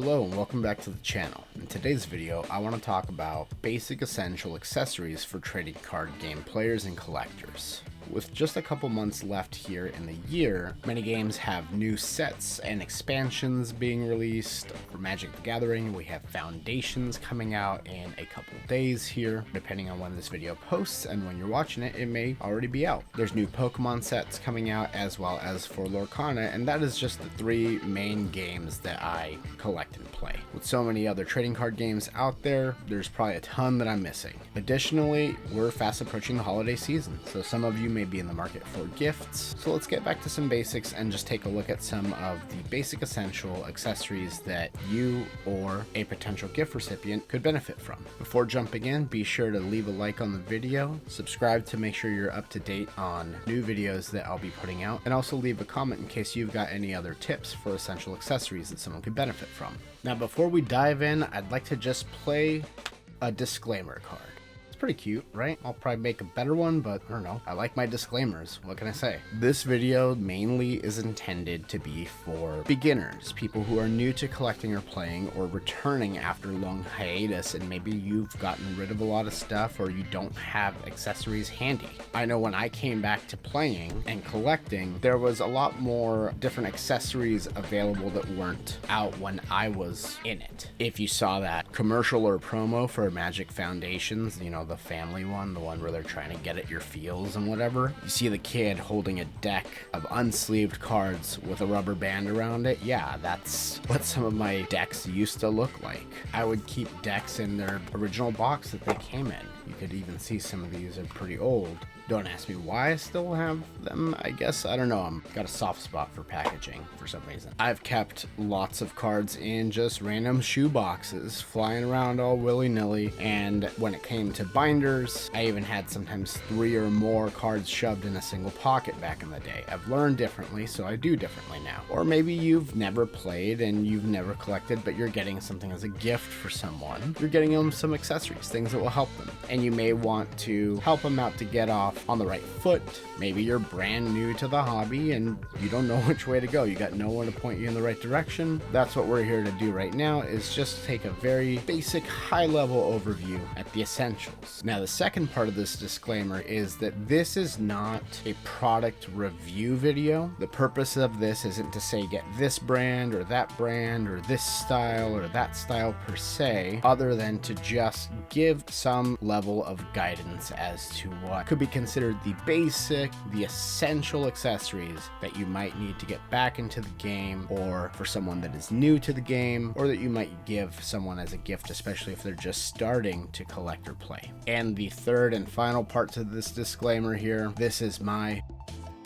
Hello and welcome back to the channel. In today's video, I want to talk about basic essential accessories for trading card game players and collectors. With just a couple months left here in the year, many games have new sets and expansions being released. For Magic the Gathering, we have Foundations coming out in a couple days here. Depending on when this video posts and when you're watching it, it may already be out. There's new Pokemon sets coming out as well as for Lorcana, and that is just the three main games that I collect and play. With so many other trading card games out there, there's probably a ton that I'm missing. Additionally, we're fast approaching the holiday season, so some of you may be in the market for gifts. So let's get back to some basics and just take a look at some of the basic essential accessories that you or a potential gift recipient could benefit from. Before jumping in, be sure to leave a like on the video, subscribe to make sure you're up to date on new videos that I'll be putting out, and also leave a comment in case you've got any other tips for essential accessories that someone could benefit from. Now, before we dive in, I'd like to just play a disclaimer card. Pretty cute, right? I'll probably make a better one, but I don't know. I like my disclaimers. What can I say? This video mainly is intended to be for beginners, people who are new to collecting or playing or returning after a long hiatus, and maybe you've gotten rid of a lot of stuff or you don't have accessories handy. I know when I came back to playing and collecting, there was a lot more different accessories available that weren't out when I was in it. If you saw that commercial or promo for Magic Foundations, you know, the family one, the one where they're trying to get at your feels and whatever, you see the kid holding a deck of unsleeved cards with a rubber band around it. Yeah, that's what some of my decks used to look like. I would keep decks in their original box that they came in. You could even see some of these are pretty old. Don't ask me why I still have them. I guess, I don't know, I've got a soft spot for packaging for some reason. I've kept lots of cards in just random shoe boxes, flying around all willy-nilly, and when it came to binders, I even had sometimes 3 or more cards shoved in a single pocket back in the day. I've learned differently, so I do differently now. Or maybe you've never played and you've never collected, but you're getting something as a gift for someone. You're getting them some accessories, things that will help them. And you may want to help them out to get off on the right foot. Maybe you're brand new to the hobby and you don't know which way to go. You got no one to point you in the right direction. That's what we're here to do right now, is just take a very basic high-level overview at the essentials. Now, the second part of this disclaimer is that this is not a product review video. The purpose of this isn't to say get this brand or this style or that style per se, other than to just give some level of guidance as to what could be considered the basic, the essential accessories that you might need to get back into the game, or for someone that is new to the game, or that you might give someone as a gift, especially if they're just starting to collect or play. And the third and final part to this disclaimer here, this is my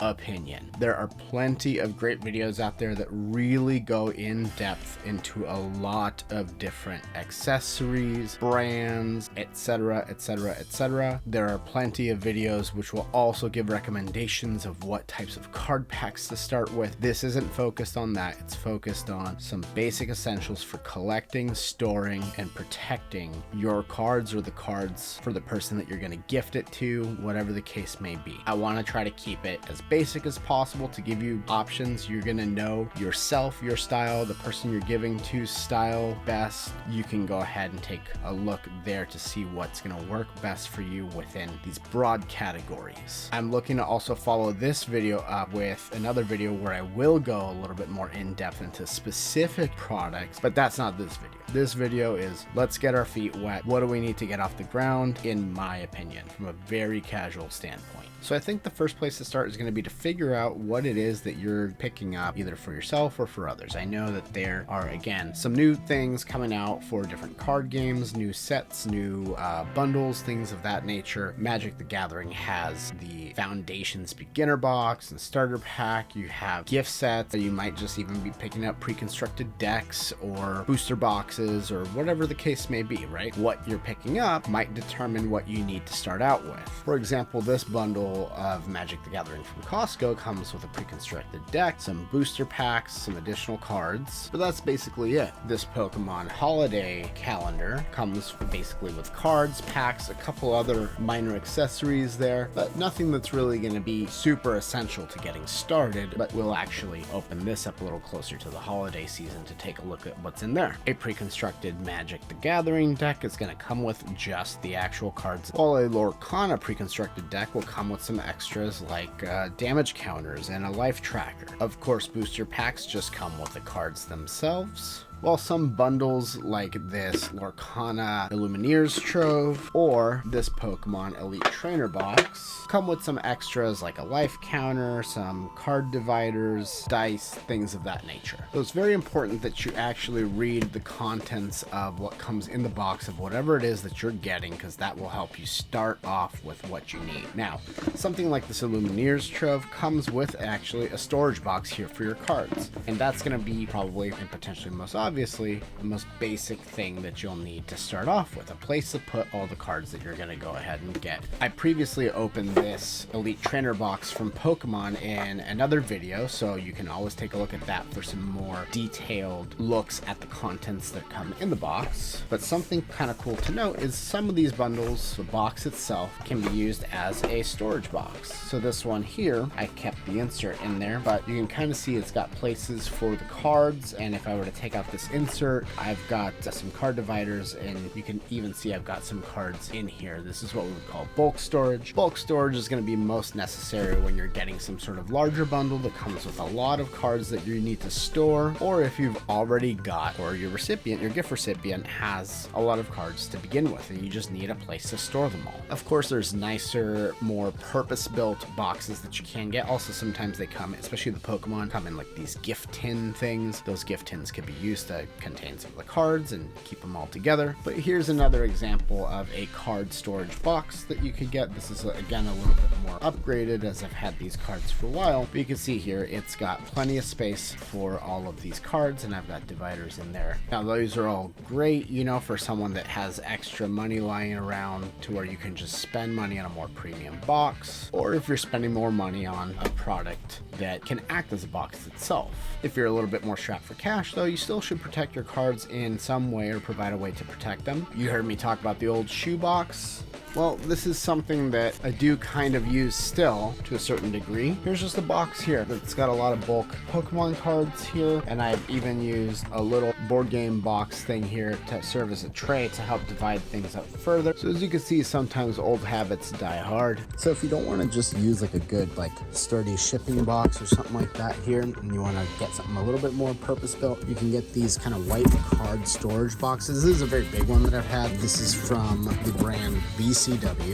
opinion. There are plenty of great videos out there that really go in depth into a lot of different accessories, brands, etc, etc, etc. There are plenty of videos which will also give recommendations of what types of card packs to start with. This isn't focused on that. It's focused on some basic essentials for collecting, storing, and protecting your cards, or the cards for the person that you're going to gift it to, whatever the case may be. I want to try to keep it as basic as possible to give you options. You're gonna know yourself, your style, the person you're giving to style best. You can go ahead and take a look there to see what's gonna work best for you within these broad categories. I'm looking to also follow this video up with another video where I will go a little bit more in depth into specific products, but that's not this video. This video is let's get our feet wet. What do we need to get off the ground, in my opinion, from a very casual standpoint? So I think the first place to start is going to be to figure out what it is that you're picking up, either for yourself or for others. I know that there are, again, some new things coming out for different card games, new sets, new bundles, things of that nature. Magic the Gathering has the Foundations beginner box and starter pack. You have gift sets. You might just even be picking up pre-constructed decks or booster boxes or whatever the case may be, right? What you're picking up might determine what you need to start out with. For example, this bundle of Magic the Gathering from Costco comes with a pre-constructed deck, some booster packs, some additional cards, but that's basically it. This Pokemon holiday calendar comes basically with cards, packs, a couple other minor accessories there, but nothing that's really going to be super essential to getting started. But we'll actually open this up a little closer to the holiday season to take a look at what's in there. A pre-constructed Magic the Gathering deck is going to come with just the actual cards, while a Lorcana pre-constructed deck will come with some extras like damage counters and a life tracker. Of course, booster packs just come with the cards themselves, while some bundles like this Lorcana Illumineers Trove or this Pokemon Elite Trainer box come with some extras like a life counter, some card dividers, dice, things of that nature. So it's very important that you actually read the contents of what comes in the box of whatever it is that you're getting, because that will help you start off with what you need. Now, something like this Illumineers Trove comes with actually a storage box here for your cards, and that's going to be probably and potentially most obviously the most basic thing that you'll need to start off with, a place to put all the cards that you're going to go ahead and get. I previously opened this Elite Trainer box from Pokemon in another video, so you can always take a look at that for some more detailed looks at the contents that come in the box. But something kind of cool to note is some of these bundles, the box itself, can be used as a storage box. So this one here, I kept the insert in there, but you can kind of see it's got places for the cards, and if I were to take out this insert, I've got some card dividers, and you can even see I've got some cards in here. This is what we would call bulk storage. Bulk storage is going to be most necessary when you're getting some sort of larger bundle that comes with a lot of cards that you need to store, or if you've already got, or your gift recipient has a lot of cards to begin with and you just need a place to store them all. Of course, there's nicer, more purpose-built boxes that you can get. Also, sometimes they come, especially the Pokemon, come in like these gift tin things. Those gift tins can be used to contain some of the cards and keep them all together. But here's another example of a card storage box that you could get. This is again a little bit more upgraded, as I've had these cards for a while, but you can see here it's got plenty of space for all of these cards, and I've got dividers in there. Now those are all great, you know, for someone that has extra money lying around to where you can just spend money on a more premium box, or if you're spending more money on a product that can act as a box itself. If you're a little bit more strapped for cash though, you still should protect your cards in some way or provide a way to protect them. You heard me talk about the old shoebox. Well, this is something that I do kind of use still to a certain degree. Here's just a box here that's got a lot of bulk Pokemon cards here, and I've even used a little board game box thing here to serve as a tray to help divide things up further. So as you can see, sometimes old habits die hard. So if you don't want to just use like a good like sturdy shipping box or something like that here, and you want to get something a little bit more purpose built, you can get these kind of white card storage boxes. This is a very big one that I've had. This is from the brand BCW.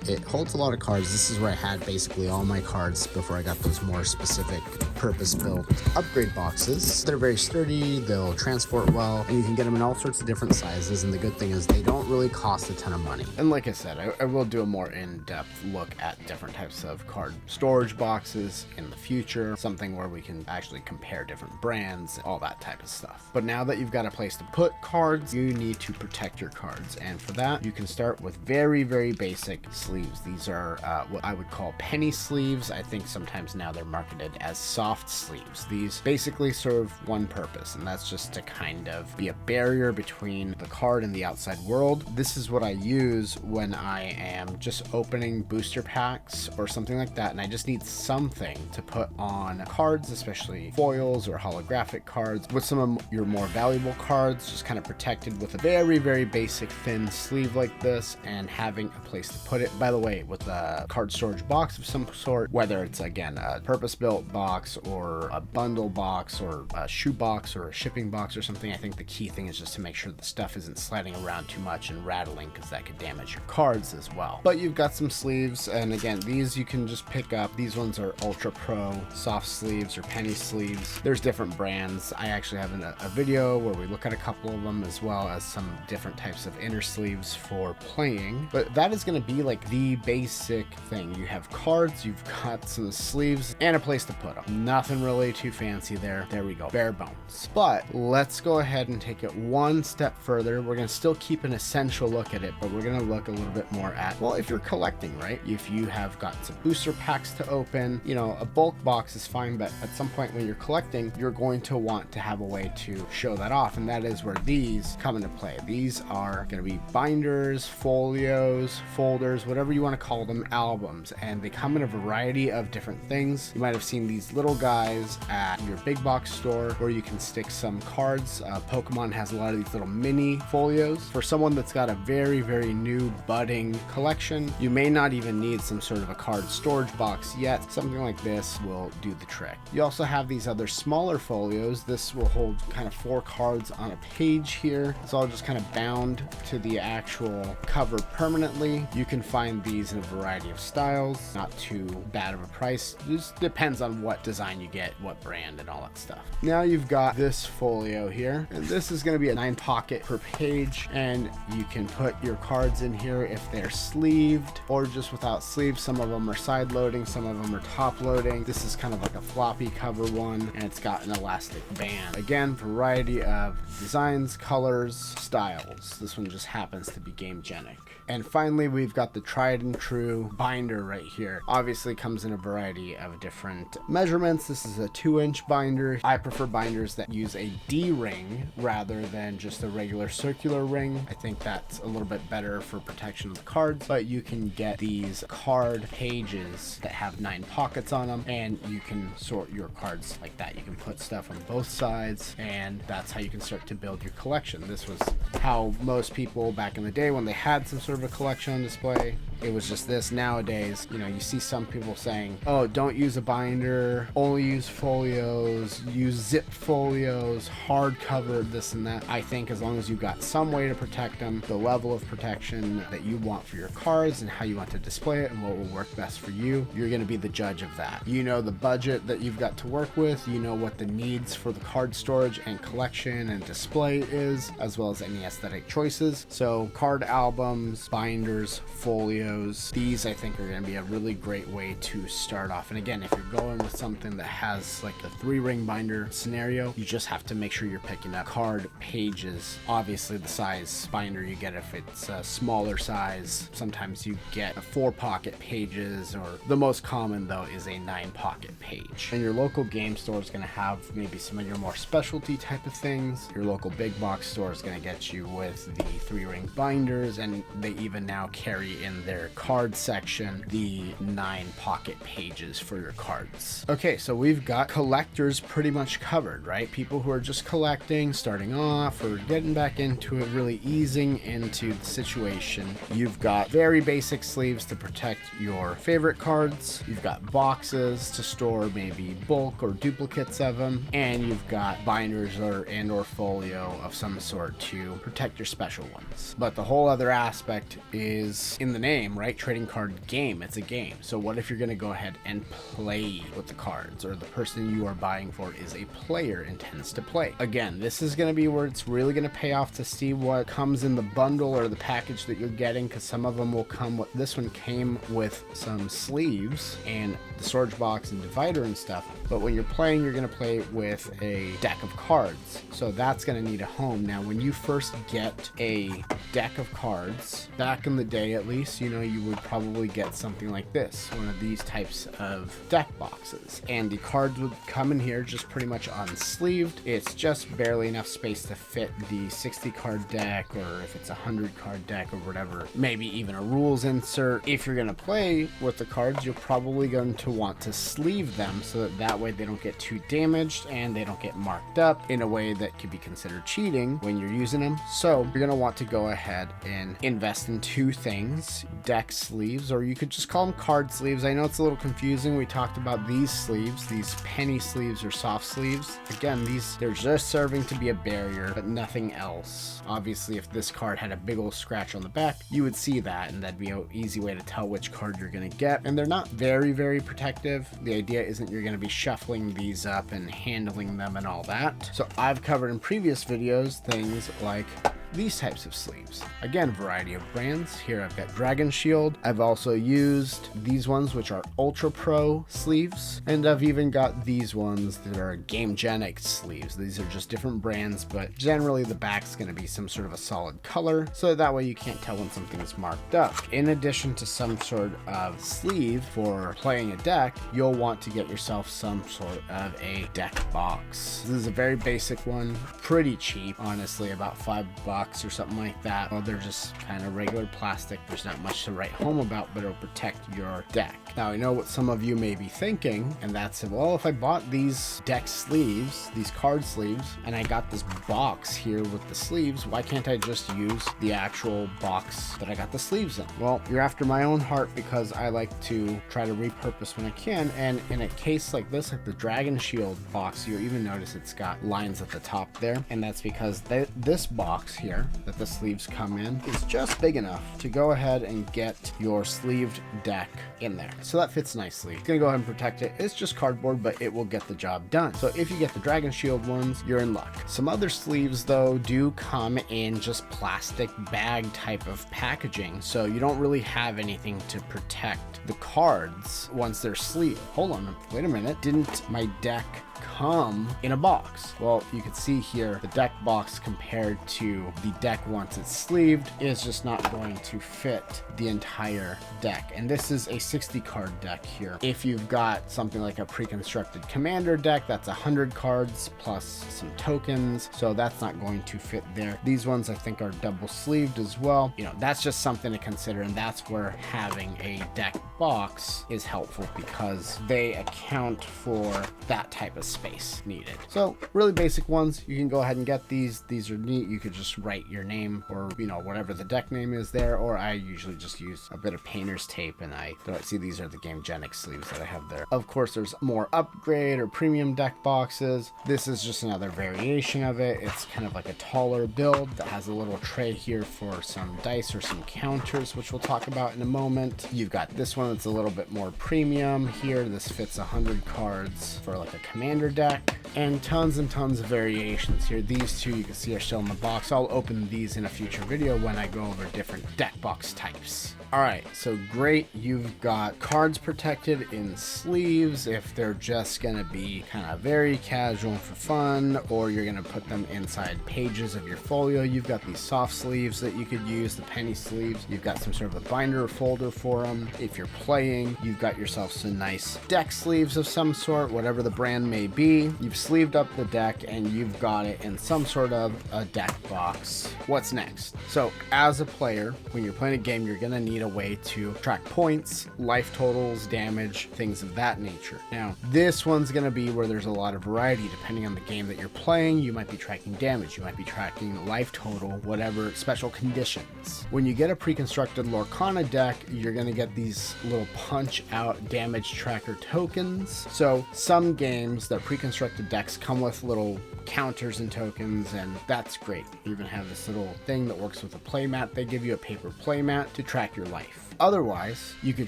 It holds a lot of cards. This is where I had basically all my cards before I got those more specific purpose-built upgrade boxes. They're very sturdy, they'll transport well, and you can get them in all sorts of different sizes, and the good thing is they don't really cost a ton of money. And like I said, I will do a more in-depth look at different types of card storage boxes in the future, something where we can actually compare different brands, all that type of stuff. But now that you've got a place to put cards, you need to protect your cards, and for that, you can start with very, very basic sleeves. These are what I would call penny sleeves. I think sometimes now they're marketed as soft sleeves. These basically serve one purpose, and that's just to kind of be a barrier between the card and the outside world. This is what I use when I am just opening booster packs or something like that, and I just need something to put on cards, especially foils or holographic cards. With some of your more valuable cards, just kind of protected with a very, very basic thin sleeve like this, and having a place to put it. By the way, with a card storage box of some sort, whether it's again a purpose-built box or a bundle box or a shoe box or a shipping box or something, I think the key thing is just to make sure the stuff isn't sliding around too much and rattling, because that could damage your cards as well. But you've got some sleeves, and again, these you can just pick up. These ones are Ultra Pro soft sleeves or penny sleeves. There's different brands. I actually have a video where we look at a couple of them, as well as some different types of inner sleeves for playing. But that is going going to be like the basic thing. You have cards, you've got some sleeves, and a place to put them. Nothing really too fancy there. There we go, bare bones. But let's go ahead and take it one step further. We're going to still keep an essential look at it, but we're going to look a little bit more at, well, if you're collecting, right? If you have got some booster packs to open, you know, a bulk box is fine, but at some point when you're collecting, you're going to want to have a way to show that off, and that is where these come into play. These are going to be binders, folios, folders, whatever you want to call them, albums, and they come in a variety of different things. You might have seen these little guys at your big box store where you can stick some cards. Pokemon has a lot of these little mini folios. For someone that's got a very, very new budding collection, you may not even need some sort of a card storage box yet. Something like this will do the trick. You also have these other smaller folios. This will hold kind of 4 cards on a page here. It's all just kind of bound to the actual cover permanently. You can find these in a variety of styles. Not too bad of a price. Just depends on what design you get, what brand, and all that stuff. Now you've got this folio here, and this is going to be a 9 pocket per page, and you can put your cards in here if they're sleeved or just without sleeves. Some of them are side loading, some of them are top loading. This is kind of like a floppy cover one, and it's got an elastic band. Again, variety of designs, colors, styles. This one just happens to be game-genic. And finally, we've got the tried and true binder right here. Obviously comes in a variety of different measurements. This is a 2-inch binder. I prefer binders that use a D-ring rather than just a regular circular ring. I think that's a little bit better for protection of the cards, but you can get these card pages that have 9 pockets on them, and you can sort your cards like that. You can put stuff on both sides, and that's how you can start to build your collection. This was how most people back in the day, when they had some sort of a collection on display, it was just this. Nowadays, you know, you see some people saying, oh, don't use a binder, only use folios, use zip folios, hardcover, this and that. I think as long as you've got some way to protect them, the level of protection that you want for your cards and how you want to display it and what will work best for you, you're going to be the judge of that. You know the budget that you've got to work with, you know what the needs for the card storage and collection and display is, as well as any aesthetic choices. So card albums, binders, folios, these I think are going to be a really great way to start off. And again, if you're going with something that has like a 3-ring binder scenario, you just have to make sure you're picking up card pages. Obviously the size binder you get, if it's a smaller size, sometimes you get 4-pocket pages, or the most common though is a 9-pocket page. And your local game store is going to have maybe some of your more specialty type of things. Your local big box store is going to get you with the 3-ring binders, and they even now carry in their card section the 9-pocket pages for your cards. Okay, so we've got collectors pretty much covered, right? People who are just collecting, starting off, or getting back into it, really easing into the situation. You've got very basic sleeves to protect your favorite cards. You've got boxes to store maybe bulk or duplicates of them, and you've got binders or folio of some sort to protect your special ones. But the whole other aspect is in the name, right? Trading card game. It's a game. So what if you're going to go ahead and play with the cards, or the person you are buying for is a player, intends to play? Again, this is going to be where it's really going to pay off to see what comes in the bundle or the package that you're getting, because some of them will come with, this one came with some sleeves and the storage box and divider and stuff. But when you're playing, you're going to play with a deck of cards. So that's going to need a home. Now, when you first get a deck of cards, back in the day at least, you know, you would probably get something like this, one of these types of deck boxes. And the cards would come in here just pretty much unsleeved. It's just barely enough space to fit the 60 card deck, or if it's a 100 card deck or whatever, maybe even a rules insert. If you're going to play with the cards, you're probably going to want to sleeve them so that way they don't get too damaged and they don't get marked up in a way that could be considered cheating when you're using them. So you're going to want to go ahead and invest in 2 things: deck sleeves, or you could just call them card sleeves. I know it's a little confusing. We talked about these sleeves, these penny sleeves or soft sleeves. Again, they're just serving to be a barrier, but nothing else. Obviously, if this card had a big old scratch on the back, you would see that, and that'd be an easy way to tell which card you're going to get. And they're not very, very protective. The idea isn't you're going to be shuffling these up and handling them and all that. So I've covered in previous videos things like these types of sleeves. Again, variety of brands. Here I've got Dragon Shield. I've also used these ones, which are Ultra Pro sleeves, and I've even got these ones that are Gamegenic sleeves. These are just different brands, but generally the back's going to be some sort of a solid color, so that way you can't tell when something is marked up. In addition to some sort of sleeve for playing a deck, you'll want to get yourself some sort of a deck box. This is a very basic one, pretty cheap, honestly, about $5 or something like that. Well, they're just kind of regular plastic. There's not much to write home about, but it'll protect your deck. Now, I know what some of you may be thinking, and that's, well, if I bought these deck sleeves, these card sleeves, and I got this box here with the sleeves, why can't I just use the actual box that I got the sleeves in? Well, you're after my own heart, because I like to try to repurpose when I can, and in a case like this, like the Dragon Shield box, you'll even notice it's got lines at the top there, and that's because this box here that the sleeves come in is just big enough to go ahead and get your sleeved deck in there. So that fits nicely. It's gonna go ahead and protect it. It's just cardboard, but it will get the job done. So if you get the Dragon Shield ones, you're in luck. Some other sleeves though do come in just plastic bag type of packaging, so you don't really have anything to protect the cards once they're sleeved. Hold on, wait a minute. Didn't my deck come in a box? Well, you can see here the deck box compared to the deck once it's sleeved is just not going to fit the entire deck, and this is a 60 card deck here. If you've got something like a pre-constructed commander deck, that's 100 cards plus some tokens, so that's not going to fit there. These ones I think are double sleeved as well. You know, that's just something to consider, and that's where having a deck box is helpful, because they account for that type of space needed. So really basic ones, you can go ahead and get these. These are neat. You could just write your name, or you know, whatever the deck name is there, or I usually just use a bit of painter's tape, and I don't see, these are the Gamegenic sleeves that I have there. Of course, there's more upgrade or premium deck boxes. This is just another variation of it. It's kind of like a taller build that has a little tray here for some dice or some counters, which we'll talk about in a moment. You've got this one that's a little bit more premium here. This fits 100 cards for like a commander deck, and tons of variations here. These two you can see are still in the box. I'll open these in a future video when I go over different deck box types. Alright, so great, you've got cards protected in sleeves if they're just gonna be kind of very casual and for fun, or you're gonna put them inside pages of your folio. You've got these soft sleeves that you could use, the penny sleeves. You've got some sort of a binder or folder for them. If you're playing, you've got yourself some nice deck sleeves of some sort, whatever the brand may be. You've sleeved up the deck and you've got it in some sort of a deck box. What's next? So as a player, when you're playing a game, you're gonna need a way to track points, life totals, damage, things of that nature. Now, this one's going to be where there's a lot of variety depending on the game that you're playing. You might be tracking damage, you might be tracking life total, whatever special conditions. When you get a pre-constructed Lorcana deck, you're going to get these little punch out damage tracker tokens. So some games, their pre-constructed decks come with little counters and tokens, and that's great. You even have this little thing that works with a playmat. They give you a paper playmat to track your life. Otherwise, you could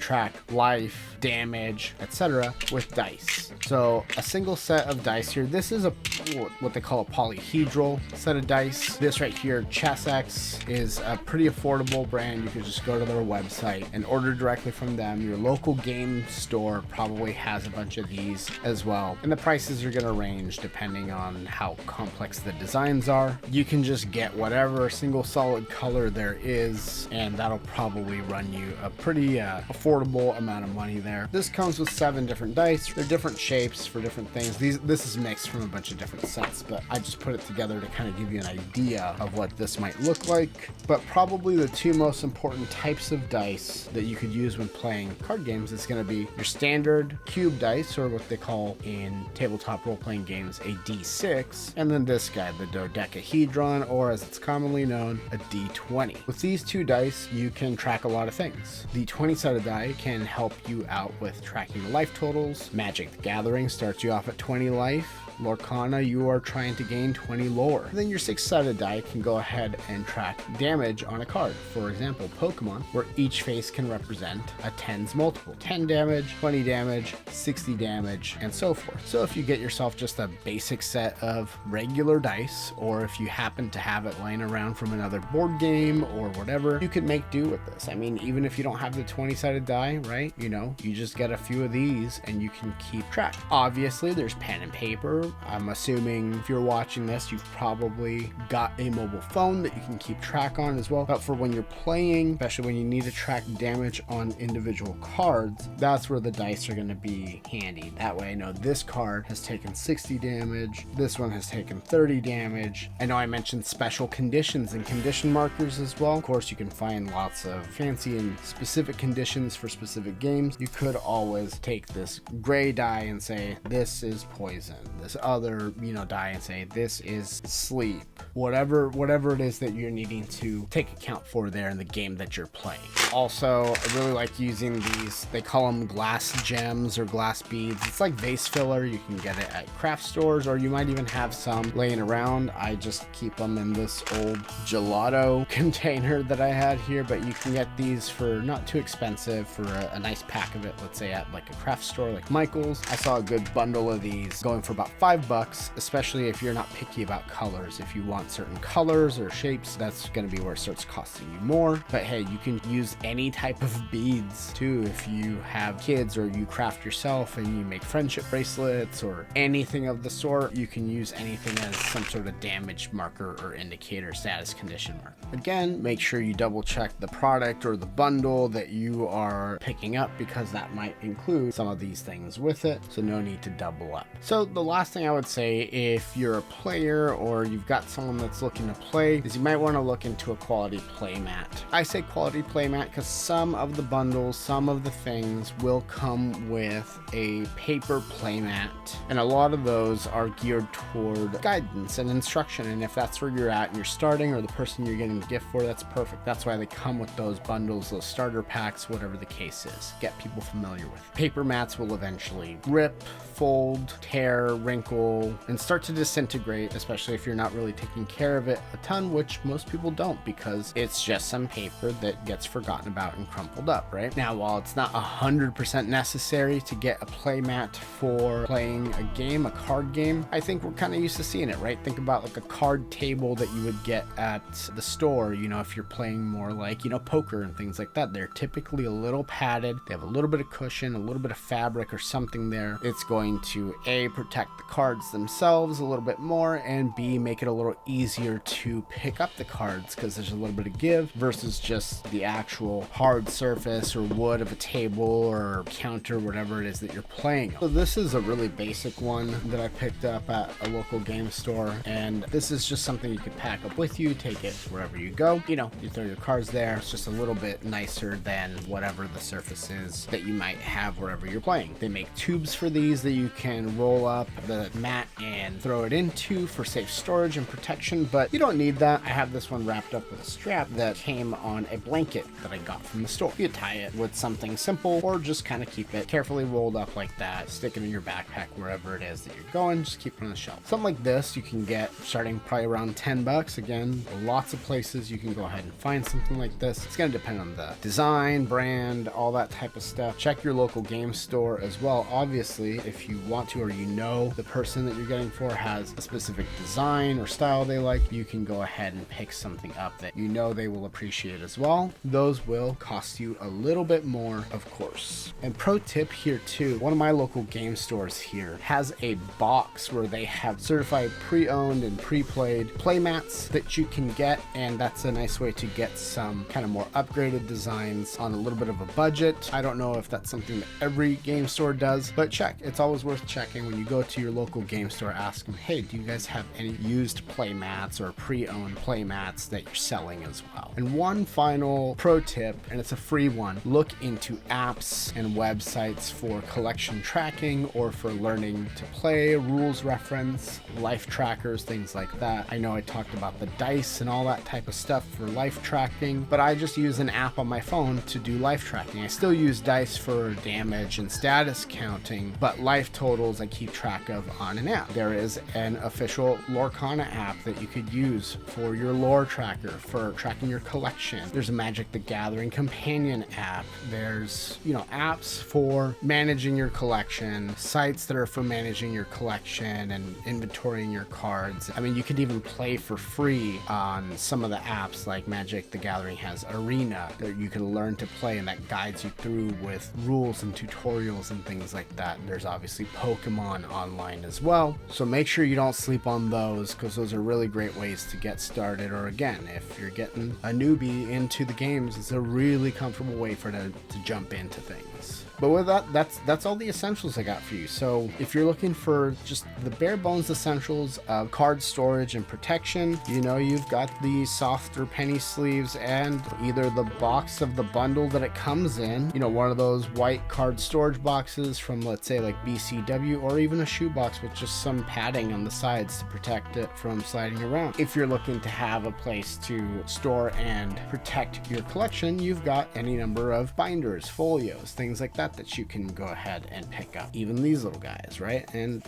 track life, damage, etc. with dice. So a single set of dice here. This is what they call a polyhedral set of dice. This right here, Chessex, is a pretty affordable brand. You could just go to their website and order directly from them. Your local game store probably has a bunch of these as well. And the prices are going to range depending on how complex the designs are. You can just get whatever single solid color there is, and that'll probably run you a pretty affordable amount of money there. This comes with 7 different dice. They're different shapes for different things. This is mixed from a bunch of different sets, but I just put it together to kind of give you an idea of what this might look like. But probably the 2 most important types of dice that you could use when playing card games is going to be your standard cube dice, or what they call in tabletop role-playing games a D6, and then this guy, the dodecahedron, or as it's commonly known, a D20. With these 2 dice, you can track a lot of things. The 20-sided die can help you out with tracking the life totals. Magic the Gathering starts you off at 20 life. Lorcana, you are trying to gain 20 lore. And then your 6-sided die can go ahead and track damage on a card. For example, Pokemon, where each face can represent a 10's multiple. 10 damage, 20 damage, 60 damage, and so forth. So if you get yourself just a basic set of regular dice, or if you happen to have it laying around from another board game or whatever, you could make do with this. I mean, even if you don't have the 20-sided die, right? You know, you just get a few of these and you can keep track. Obviously, there's pen and paper. I'm assuming if you're watching this, you've probably got a mobile phone that you can keep track on as well. But for when you're playing, especially when you need to track damage on individual cards, that's where the dice are going to be handy. That way I know this card has taken 60 damage, this one has taken 30 damage. I know I mentioned special conditions and condition markers as well. Of course, you can find lots of fancy and specific conditions for specific games. You could always take this gray die and say this is poison, this other die and say this is sleep, whatever it is that you're needing to take account for there in the game that you're playing. Also, I really like using these, they call them glass gems or glass beads. It's like vase filler. You can get it at craft stores, or you might even have some laying around. I just keep them in this old gelato container that I had here, but you can get these for not too expensive for a nice pack of it, let's say at like a craft store like Michael's. I saw a good bundle of these going for about $5, especially if you're not picky about colors. If you want certain colors or shapes, that's going to be where it starts costing you more. But hey, you can use any type of beads too. If you have kids or you craft yourself and you make friendship bracelets or anything of the sort, you can use anything as some sort of damage marker or indicator, status condition marker. Again, make sure you double check the product or the bundle that you are picking up, because that might include some of these things with it, so no need to double up. So the last thing I would say, if you're a player or you've got someone that's looking to play, is you might want to look into a quality playmat. I say quality playmat because some of the bundles, some of the things will come with a paper playmat, and a lot of those are geared toward guidance and instruction. And if that's where you're at and you're starting, or the person you're getting the gift for, that's perfect. That's why they come with those bundles, those starter packs, whatever the case is. Get people familiar with it. Paper mats will eventually rip, fold, tear, wrinkle, and start to disintegrate, especially if you're not really taking care of it a ton, which most people don't, because it's just some paper that gets forgotten about and crumpled up, right? Now, while it's not 100% necessary to get a playmat for playing a game, a card game, I think we're kind of used to seeing it, right? Think about like a card table that you would get at the store, if you're playing more like, poker and things like that. They're typically a little padded. They have a little bit of cushion, a little bit of fabric or something there. It's going to A, protect the cards themselves a little bit more, and B, make it a little easier to pick up the cards because there's a little bit of give versus just the actual hard surface or wood of a table or counter, whatever it is that you're playing. So this is a really basic one that I picked up at a local game store, and this is just something you could pack up with you, take it wherever you go. You throw your cards there. It's just a little bit nicer than whatever the surface is that you might have wherever you're playing. They make tubes for these that you can roll up the mat and throw it into for safe storage and protection, but you don't need that. I have this one wrapped up with a strap that came on a blanket that I got from the store. You tie it with something simple, or just kind of keep it carefully rolled up like that, stick it in your backpack wherever it is that you're going, just keep it on the shelf. Something like this you can get starting probably around $10. Again, lots of places you can go ahead and find something like this. It's going to depend on the design, brand, all that type of stuff. Check your local game store as well. Obviously, if you want to, or the person that you're getting for has a specific design or style they like, you can go ahead and pick something up that they will appreciate as well. Those will cost you a little bit more, of course. And pro tip here too, one of my local game stores here has a box where they have certified pre-owned and pre-played playmats that you can get, and that's a nice way to get some kind of more upgraded designs on a little bit of a budget. I don't know if that's something that every game store does, but check. It's always worth checking when you go to your local game store. Ask them, hey, do you guys have any used play Playmats or pre-owned Playmats that you're selling as well. And one final pro tip, and it's a free one, look into apps and websites for collection tracking or for learning to play, rules reference, life trackers, things like that. I know I talked about the dice and all that type of stuff for life tracking, but I just use an app on my phone to do life tracking. I still use dice for damage and status counting, but life totals I keep track of on an app. There is an official Lorcana app that you could use for your lore tracker, for tracking your collection. There's a Magic the Gathering companion app. There's, apps for managing your collection, sites that are for managing your collection and inventorying your cards. I mean, you could even play for free on some of the apps, like Magic the Gathering has Arena that you can learn to play, and that guides you through with rules and tutorials and things like that. And there's obviously Pokemon online as well. So make sure you don't sleep on those, because those are really great ways to get started. Or again, if you're getting a newbie into the games, it's a really comfortable way for them to jump into things. But with that, that's all the essentials I got for you. So if you're looking for just the bare bones essentials of card storage and protection, you've got the softer penny sleeves and either the box of the bundle that it comes in, one of those white card storage boxes from, let's say, like BCW, or even a shoebox with just some padding on the sides to protect it from sliding around. If you're looking to have a place to store and protect your collection, you've got any number of binders, folios, things like that you can go ahead and pick up. Even these little guys, right? And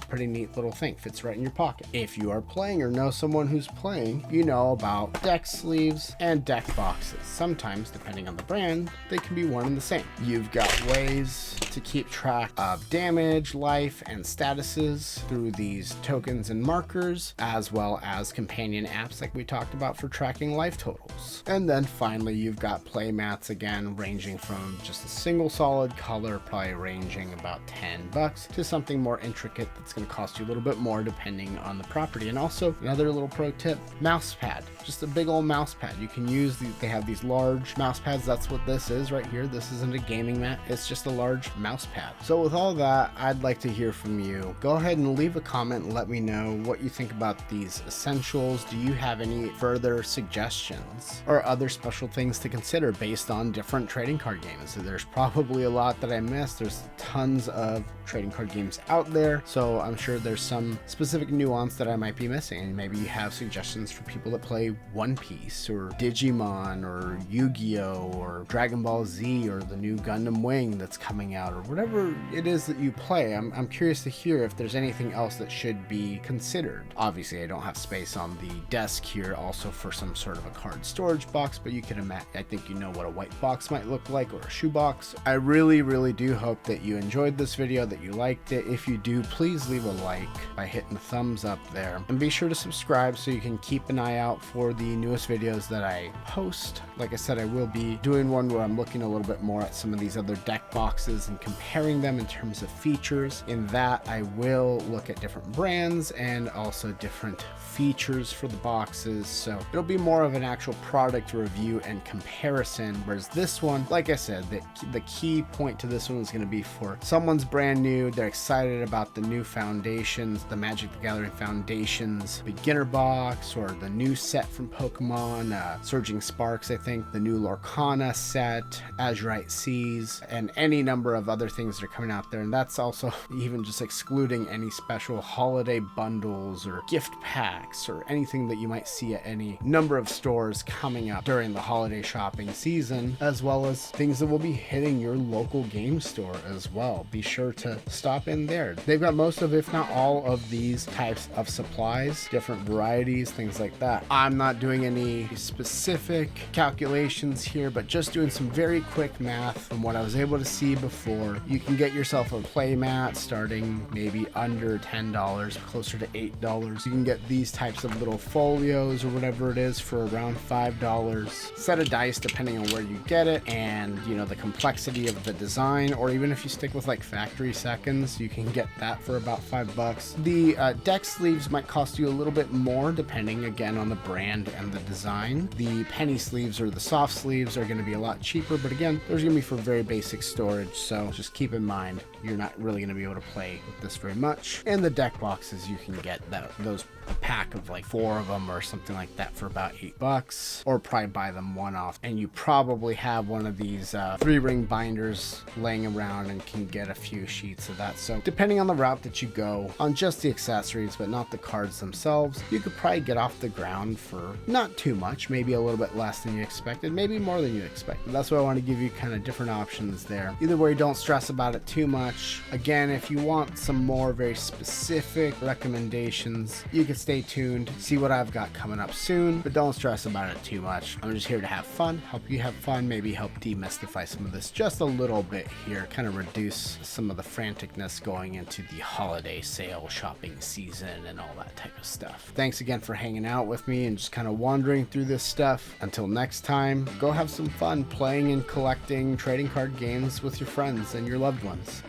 pretty neat little thing, fits right in your pocket. If you are playing or know someone who's playing, you know about deck sleeves and deck boxes. Sometimes, depending on the brand, they can be one and the same. You've got ways to keep track of damage, life, and statuses through these tokens and markers, as well as companion apps like we talked about for tracking life totals. And then finally, you've got Playmats, again, ranging from just a single solid color, probably ranging about $10, to something more intricate that's going to cost you a little bit more depending on the property. And also, another little pro tip, mouse pad. Just a big old mouse pad. You can use they have these large mouse pads. That's what this is right here. This isn't a gaming mat, it's just a large mouse pad. So with all that, I'd like to hear from you. Go ahead and leave a comment and let me know what you think about these essentials. Do you have any further suggestions or other special things to consider based on different trading card games? So there's probably a lot that I missed. There's tons of trading card games out there, so I'm sure there's some specific nuance that I might be missing, and maybe you have suggestions for people that play One Piece or Digimon or Yu-Gi-Oh or Dragon Ball Z or the new Gundam Wing that's coming out, or whatever it is that you play. I'm curious to hear if there's anything else that should be considered. Obviously, I don't have space on the desk here also for some sort of a card storage box, but you can imagine, I think you know what a white box might look like, or a shoebox. I really do hope that you enjoyed this video, that you liked it. If you do, please leave a like by hitting the thumbs up there, and be sure to subscribe so you can keep an eye out for the newest videos that I post. Like I said, I will be doing one where I'm looking a little bit more at some of these other deck boxes and comparing them in terms of features. In that, I will look at different brands and also different features for the boxes, so it'll be more of an actual product review and comparison, whereas this one, like I said, the key point to this one is going to be for someone's brand new, they're excited about the new Foundations, the Magic the Gathering Foundations beginner box, or the new set from Pokemon, Surging Sparks, I think, the new Lorcana set, Azurite Seas, and any number of other things that are coming out there. And that's also even just excluding any special holiday bundles or gift packs or anything that you might see at any number of stores coming up during the holiday shopping season, as well as things that will be hitting your local game store as well. Be sure to stop in there. They've got most of, if not all of these types of supplies, different varieties, things like that. I'm not doing any specific calculations here, but just doing some very quick math from what I was able to see before. You can get yourself a playmat starting maybe under $10, closer to $8. You can get these types of little folios or whatever it is for around $5. Set of dice depending on where you get it, and the complexity of the design, or even if you stick with like factory seconds, you can get that for about $5. The deck sleeves might cost you a little bit more depending again on the brand and the design. The penny sleeves or the soft sleeves are going to be a lot cheaper, but again, those are going to be for very basic storage, so just keep in mind. you're not really going to be able to play with this very much. And the deck boxes, you can get those a pack of like 4 of them or something like that for about $8, or probably buy them one off. And you probably have one of these 3-ring binders laying around and can get a few sheets of that. So depending on the route that you go on just the accessories but not the cards themselves, you could probably get off the ground for not too much, maybe a little bit less than you expected, maybe more than you expected. That's why I want to give you kind of different options there. Either way, don't stress about it too much. Again, if you want some more very specific recommendations, you can stay tuned, see what I've got coming up soon, but don't stress about it too much. I'm just here to have fun, help you have fun, maybe help demystify some of this just a little bit here, kind of reduce some of the franticness going into the holiday sale shopping season and all that type of stuff. Thanks again for hanging out with me and just kind of wandering through this stuff. Until next time, go have some fun playing and collecting trading card games with your friends and your loved ones.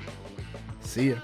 See ya.